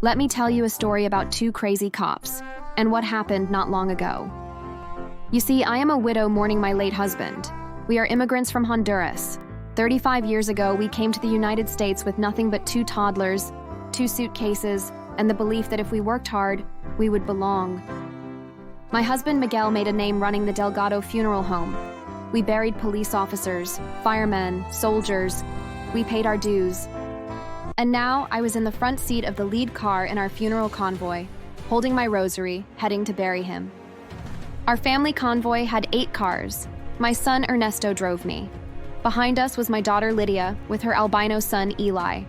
Let me tell you a story about two crazy cops and what happened not long ago. You see, I am a widow mourning my late husband. We are immigrants from Honduras. 35 years ago, we came to the United States with nothing but 2 toddlers, 2 suitcases, and the belief that if we worked hard, we would belong. My husband Miguel made a name running the Delgado funeral home. We buried police officers, firemen, soldiers. We paid our dues. And now I was in the front seat of the lead car in our funeral convoy, holding my rosary, heading to bury him. Our family convoy had 8 cars. My son Ernesto drove me. Behind us was my daughter Lydia with her albino son Eli.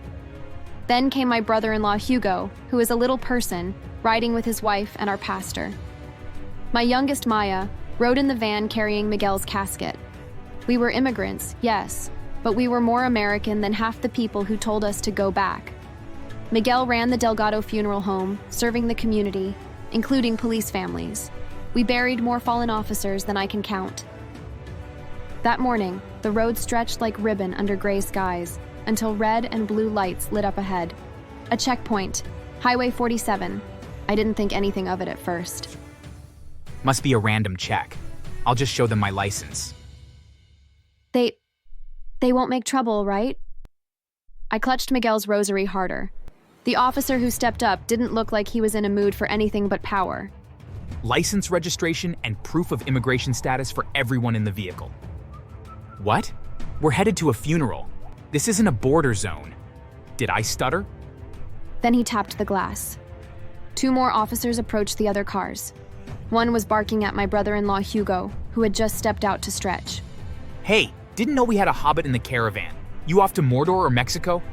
Then came my brother-in-law Hugo, who is a little person, riding with his wife and our pastor. My youngest Maya rode in the van carrying Miguel's casket. We were immigrants, yes, but we were more American than half the people who told us to go back. Miguel ran the Delgado funeral home, serving the community, including police families. We buried more fallen officers than I can count. That morning, the road stretched like ribbon under gray skies until red and blue lights lit up ahead. A checkpoint, Highway 47. I didn't think anything of it at first. Must be a random check. I'll just show them my license. They won't make trouble, right? I clutched Miguel's rosary harder. The officer who stepped up didn't look like he was in a mood for anything but power. License registration and proof of immigration status for everyone in the vehicle. What? We're headed to a funeral. This isn't a border zone. Did I stutter? Then he tapped the glass. 2 more officers approached the other cars. One was barking at my brother-in-law Hugo, who had just stepped out to stretch. Hey, didn't know we had a hobbit in the caravan. You off to Mordor or Mexico?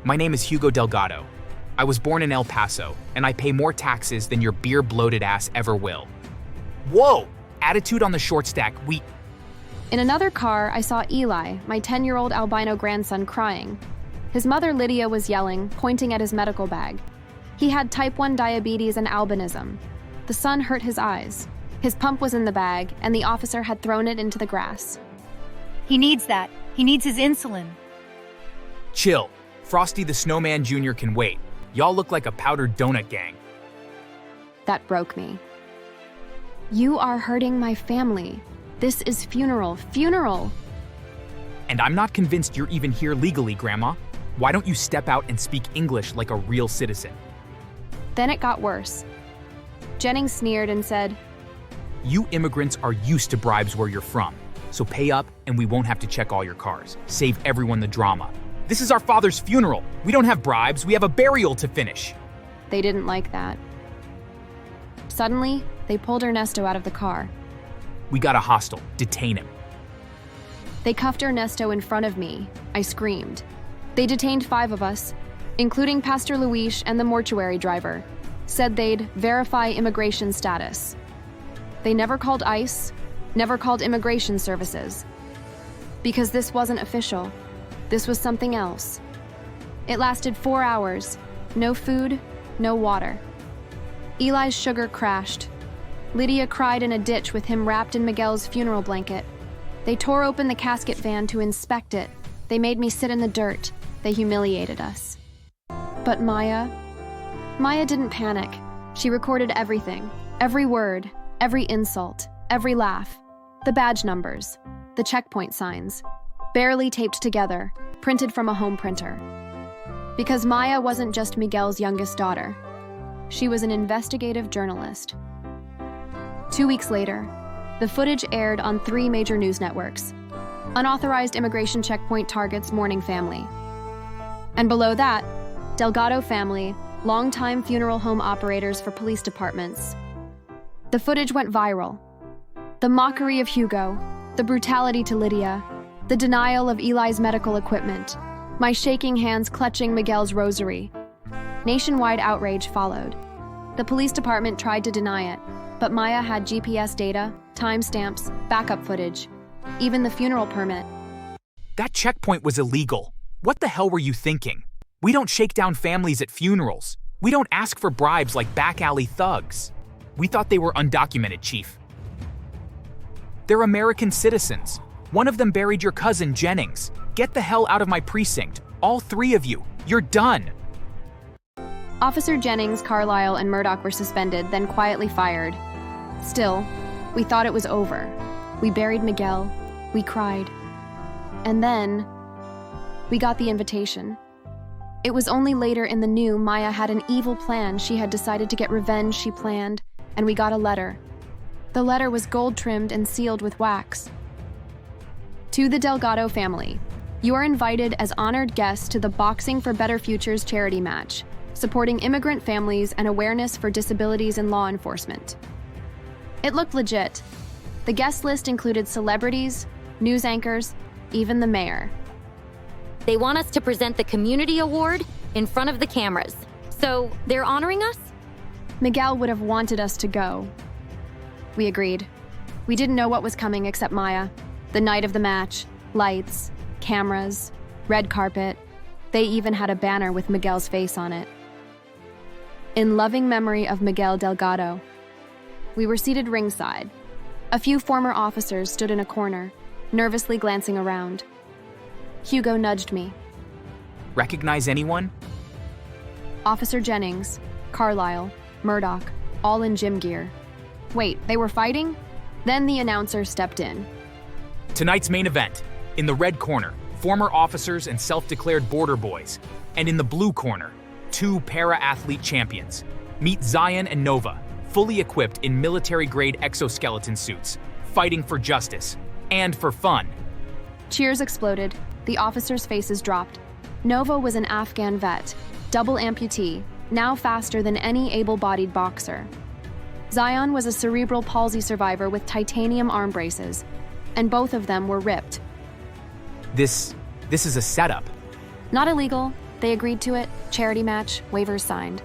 My name is Hugo Delgado. I was born in El Paso, and I pay more taxes than your beer-bloated ass ever will. Whoa! Attitude on the short stack, In another car, I saw Eli, my 10-year-old albino grandson, crying. His mother Lydia was yelling, pointing at his medical bag. He had type 1 diabetes and albinism. The sun hurt his eyes. His pump was in the bag, and the officer had thrown it into the grass. He needs that. He needs his insulin. Chill. Frosty the Snowman Jr. can wait. Y'all look like a powdered donut gang. That broke me. You are hurting my family. This is funeral. And I'm not convinced you're even here legally, Grandma. Why don't you step out and speak English like a real citizen? Then it got worse. Jennings sneered and said, You immigrants are used to bribes where you're from, so pay up and we won't have to check all your cars. Save everyone the drama. This is our father's funeral. We don't have bribes, we have a burial to finish. They didn't like that. Suddenly, they pulled Ernesto out of the car. We got a hostile. Detain him. They cuffed Ernesto in front of me. I screamed. They detained 5 of us, including Pastor Luis and the mortuary driver. Said they'd verify immigration status. They never called ICE, never called immigration services. Because this wasn't official. This was something else. It lasted 4 hours. No food, no water. Eli's sugar crashed. Lydia cried in a ditch with him wrapped in Miguel's funeral blanket. They tore open the casket van to inspect it. They made me sit in the dirt. They humiliated us. But Maya didn't panic. She recorded everything, every word, every insult, every laugh, the badge numbers, the checkpoint signs, barely taped together, printed from a home printer. Because Maya wasn't just Miguel's youngest daughter. She was an investigative journalist. 2 weeks later, the footage aired on 3 major news networks. Unauthorized immigration checkpoint targets mourning family. And below that, Delgado family, longtime funeral home operators for police departments. The footage went viral. The mockery of Hugo, the brutality to Lydia, the denial of Eli's medical equipment, my shaking hands clutching Miguel's rosary. Nationwide outrage followed. The police department tried to deny it, but Maya had GPS data, timestamps, backup footage, even the funeral permit. That checkpoint was illegal. What the hell were you thinking? We don't shake down families at funerals. We don't ask for bribes like back alley thugs. We thought they were undocumented, Chief. They're American citizens. One of them buried your cousin, Jennings. Get the hell out of my precinct. All 3 of you. You're done. Officer Jennings, Carlisle, and Murdoch were suspended, then quietly fired. Still, we thought it was over. We buried Miguel. We cried. And then, we got the invitation. It was only later in the new Maya had an evil plan. She had decided to get revenge she planned, and we got a letter. The letter was gold-trimmed and sealed with wax. To the Delgado family, you are invited as honored guests to the Boxing for Better Futures charity match, supporting immigrant families and awareness for disabilities in law enforcement. It looked legit. The guest list included celebrities, news anchors, even the mayor. They want us to present the community award in front of the cameras. So they're honoring us? Miguel would have wanted us to go. We agreed. We didn't know what was coming except Maya. The night of the match, lights, cameras, red carpet. They even had a banner with Miguel's face on it. In loving memory of Miguel Delgado. We were seated ringside. A few former officers stood in a corner, nervously glancing around. Hugo nudged me. Recognize anyone? Officer Jennings, Carlisle, Murdoch, all in gym gear. Wait, they were fighting? Then the announcer stepped in. Tonight's main event. In the red corner, former officers and self-declared border boys. And in the blue corner, 2 para-athlete champions. Meet Zion and Nova, fully equipped in military-grade exoskeleton suits, fighting for justice and for fun. Cheers exploded. The officers' faces dropped. Nova was an Afghan vet, double amputee, now faster than any able-bodied boxer. Zion was a cerebral palsy survivor with titanium arm braces, and both of them were ripped. This is a setup. Not illegal. They agreed to it. Charity match, waivers signed.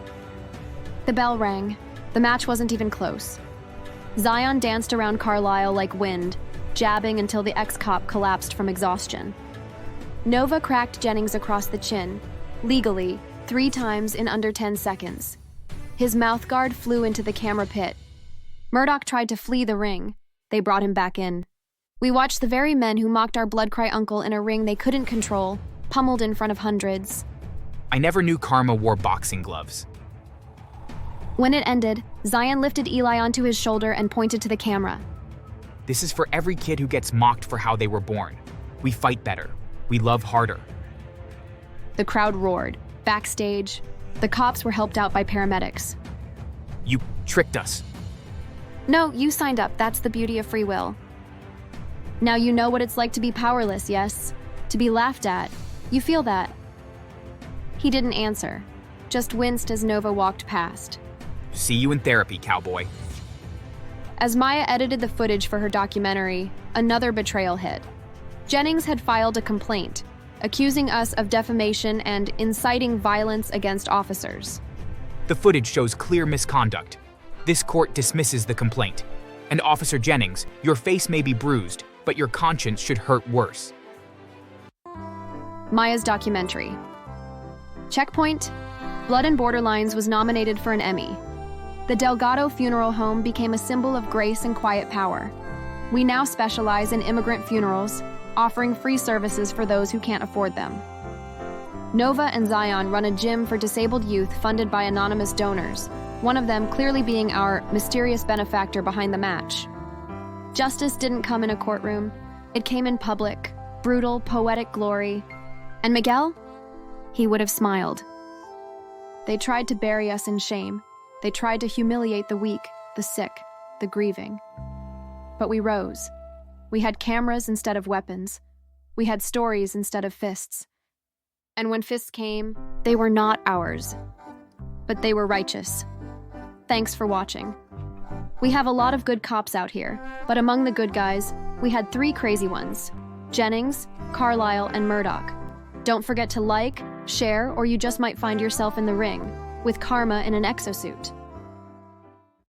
The bell rang. The match wasn't even close. Zion danced around Carlisle like wind, jabbing until the ex-cop collapsed from exhaustion. Nova cracked Jennings across the chin, legally, 3 times in under 10 seconds. His mouthguard flew into the camera pit. Murdoch tried to flee the ring. They brought him back in. We watched the very men who mocked our blood-cry uncle in a ring they couldn't control, pummeled in front of hundreds. I never knew Karma wore boxing gloves. When it ended, Zion lifted Eli onto his shoulder and pointed to the camera. This is for every kid who gets mocked for how they were born. We fight better. We love harder. The crowd roared. Backstage, the cops were helped out by paramedics. You tricked us. No, you signed up. That's the beauty of free will. Now you know what it's like to be powerless, yes? To be laughed at. You feel that. He didn't answer, just winced as Nova walked past. See you in therapy, cowboy. As Maya edited the footage for her documentary, another betrayal hit. Jennings had filed a complaint, accusing us of defamation and inciting violence against officers. The footage shows clear misconduct. This court dismisses the complaint. And Officer Jennings, your face may be bruised, but your conscience should hurt worse. Maya's documentary. Checkpoint, Blood and Borderlines was nominated for an Emmy. The Delgado Funeral Home became a symbol of grace and quiet power. We now specialize in immigrant funerals, offering free services for those who can't afford them. Nova and Zion run a gym for disabled youth funded by anonymous donors, one of them clearly being our mysterious benefactor behind the match. Justice didn't come in a courtroom. It came in public, brutal, poetic glory. And Miguel? He would have smiled. They tried to bury us in shame. They tried to humiliate the weak, the sick, the grieving. But we rose. We had cameras instead of weapons. We had stories instead of fists. And when fists came, they were not ours. But they were righteous. Thanks for watching. We have a lot of good cops out here, but among the good guys, we had 3 crazy ones: Jennings, Carlisle, and Murdoch. Don't forget to like, share, or you just might find yourself in the ring, with Karma in an exosuit.